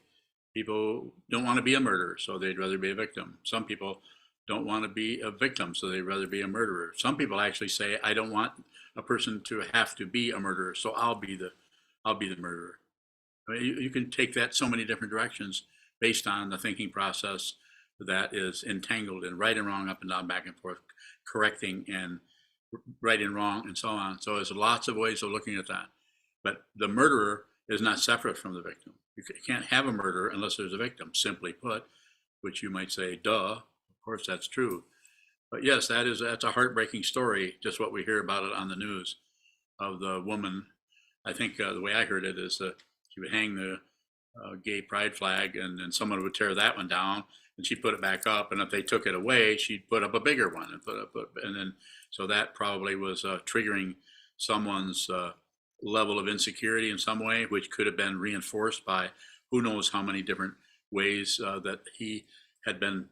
People don't want to be a murderer, so they'd rather be a victim. Some people don't want to be a victim, so they'd rather be a murderer. Some people actually say, I don't want a person to have to be a murderer, so I'll be the murderer. I mean, you can take that so many different directions based on the thinking process that is entangled in right and wrong, up and down, back and forth, correcting and right and wrong, and so on. So there's lots of ways of looking at that. But the murderer is not separate from the victim. You can't have a murderer unless there's a victim, simply put, which you might say, duh, of course that's true. But yes, that's a heartbreaking story, just what we hear about it on the news of the woman. I think the way I heard it is that she would hang the gay pride flag, and then someone would tear that one down, and she'd put it back up. And if they took it away, she'd put up a bigger one and then so that probably was triggering someone's level of insecurity in some way, which could have been reinforced by who knows how many different ways that he had been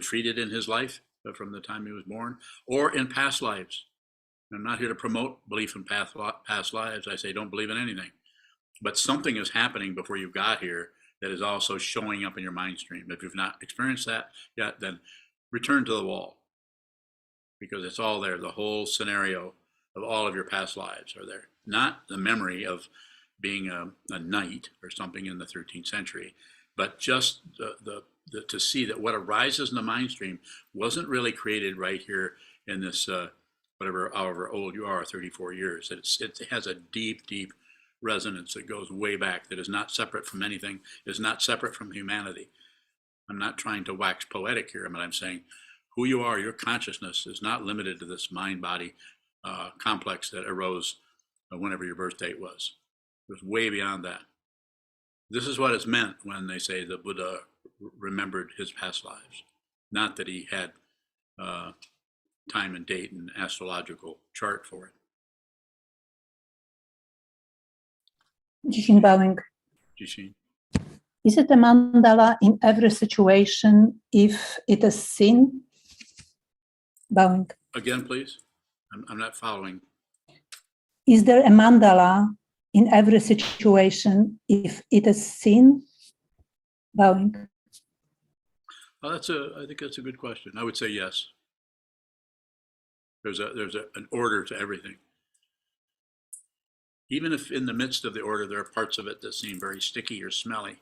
treated in his life from the time he was born, or in past lives. I'm not here to promote belief in past lives. I say don't believe in anything. But something is happening before you got here that is also showing up in your mind stream. If you've not experienced that yet, then return to the wall, because it's all there. The whole scenario of all of your past lives are there. Not the memory of being a knight or something in the 13th century, but just to see that what arises in the mind stream wasn't really created right here in this, however old you are, 34 years. It has a deep, deep resonance that goes way back, that is not separate from anything, is not separate from humanity. I'm not trying to wax poetic here, but I'm saying who you are, your consciousness is not limited to this mind-body complex that arose whenever your birth date was. It was way beyond that. This is what is meant when they say the Buddha remembered his past lives, not that he had time and date and astrological chart for it. Jishin bowing. Jishin. Is it a mandala in every situation if it is sin? Bowing. Again, please. I'm not following. Is there a mandala in every situation if it is sin? Bowing. Well, I think that's a good question. I would say yes. There's an order to everything. Even if in the midst of the order there are parts of it that seem very sticky or smelly,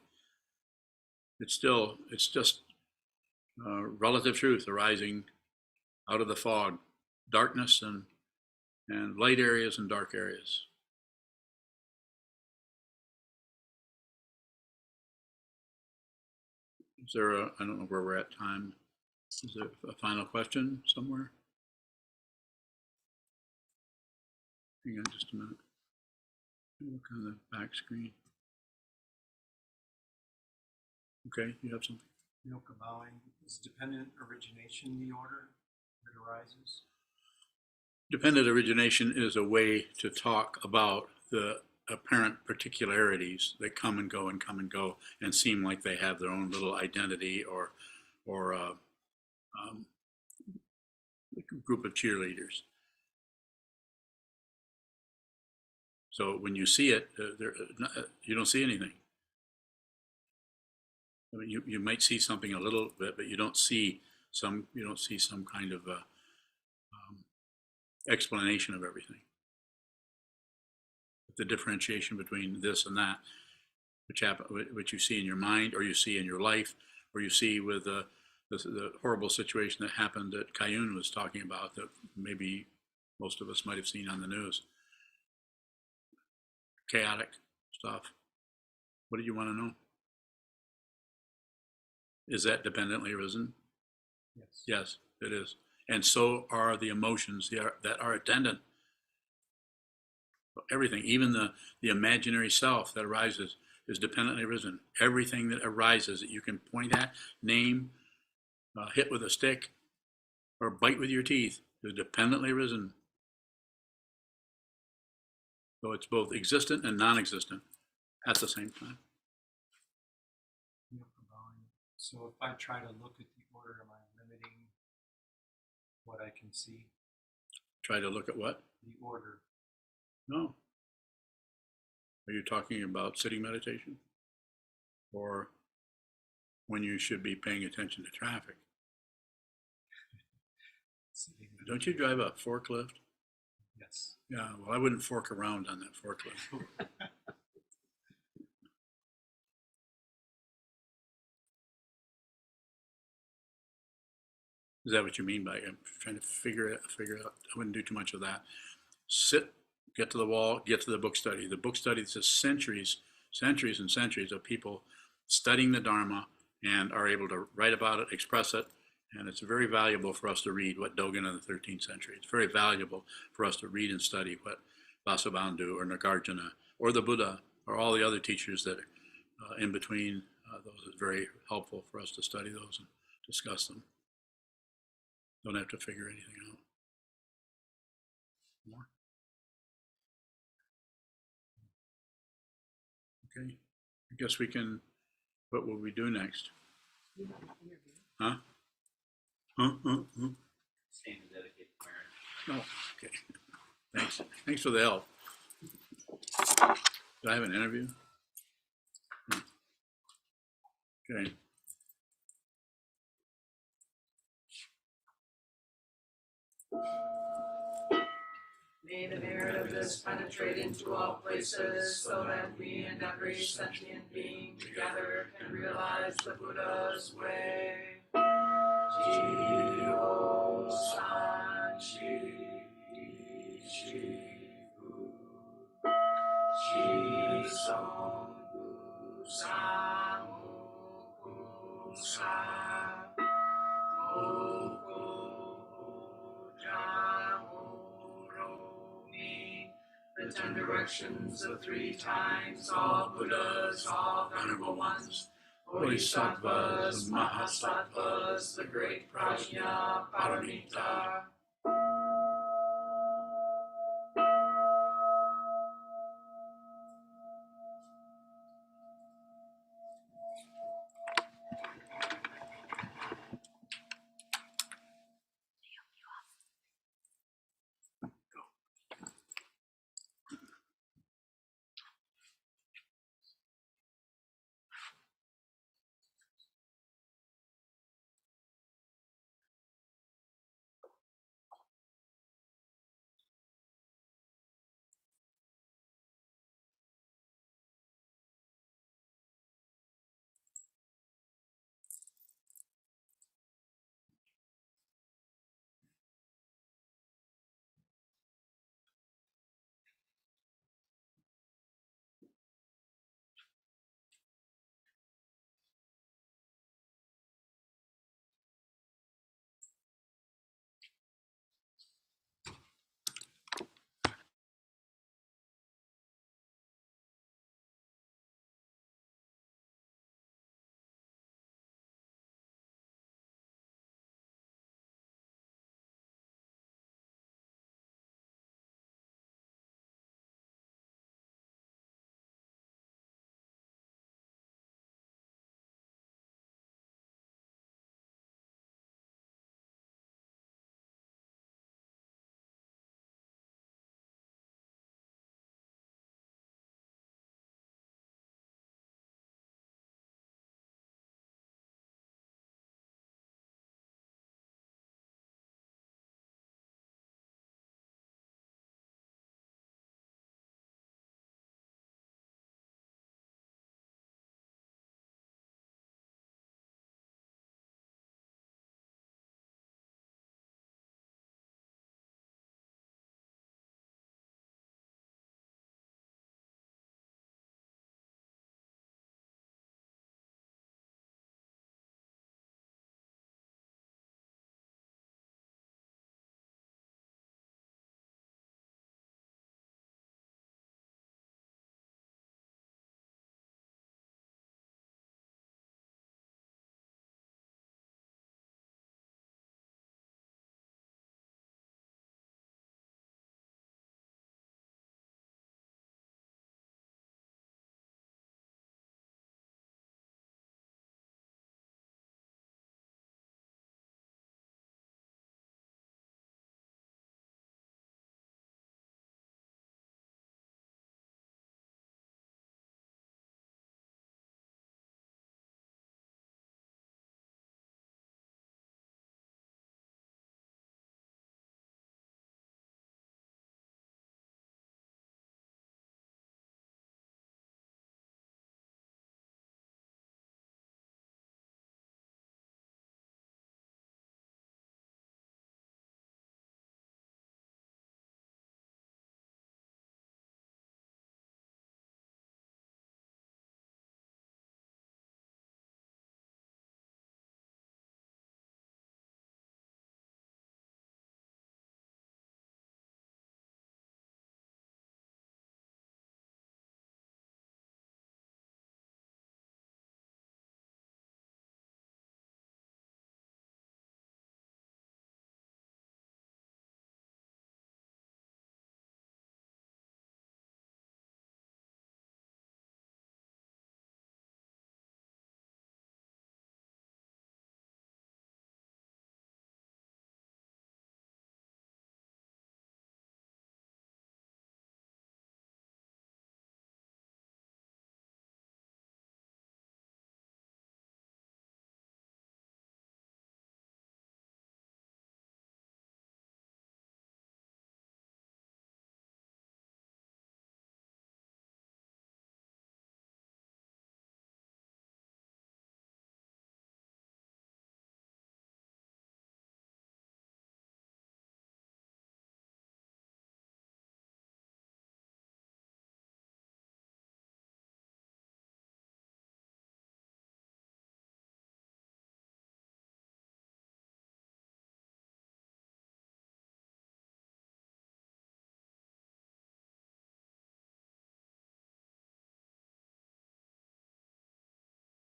it's just relative truth arising out of the fog, darkness and light areas and dark areas. Is there I don't know where we're at time. Is there a final question somewhere? Hang on just a minute. Look on the back screen. Okay, you have something? Yoka bowing, is dependent origination the order that arises? Dependent origination is a way to talk about the apparent particularities that come and go and come and go and seem like they have their own little identity or a group of cheerleaders. So when you see it, you don't see anything. I mean, you might see something a little bit, but you don't see some kind of explanation of everything. The differentiation between this and that, which you see in your mind, or you see in your life, or you see with the horrible situation that happened that Kayun was talking about, that maybe most of us might have seen on the news. Chaotic stuff. What do you want to know? Is that dependently arisen? Yes. Yes, it is. And so are the emotions that are attendant. Everything, even the imaginary self that arises, is dependently arisen. Everything that arises that you can point at, name, hit with a stick, or bite with your teeth is dependently arisen. So it's both existent and non-existent at the same time. So if I try to look at the order, am I limiting what I can see? Try to look at what? The order. No. Are you talking about sitting meditation? Or when you should be paying attention to traffic? Don't you drive a forklift? Yes. Yeah, well, I wouldn't fork around on that forklift. Is that what you mean by I'm trying to figure out? I wouldn't do too much of that. Sit, get to the wall, get to the book study. The book study is centuries and centuries of people studying the Dharma and are able to write about it, express it, and it's very valuable for us to read what Dogen in the 13th century. It's very valuable for us to read and study what Vasubandhu or Nagarjuna or the Buddha or all the other teachers that in between those. Is very helpful for us to study those and discuss them. Don't have to figure anything out. More? Okay. I guess we can, what will we do next? You have an interview. Huh? Stand to dedicate the marriage. No, okay. Thanks. Thanks for the help. Do I have an interview? Okay. May the merit of this penetrate into all places, so that we and every sentient being together can realize the Buddha's way. Ji-ho san chi fu. Ji-song gu sa mu ku sa. The 10 directions of 3 times, all Buddhas, all venerable ones, Bodhisattvas, Mahasattvas, the great Prajna, Paramita,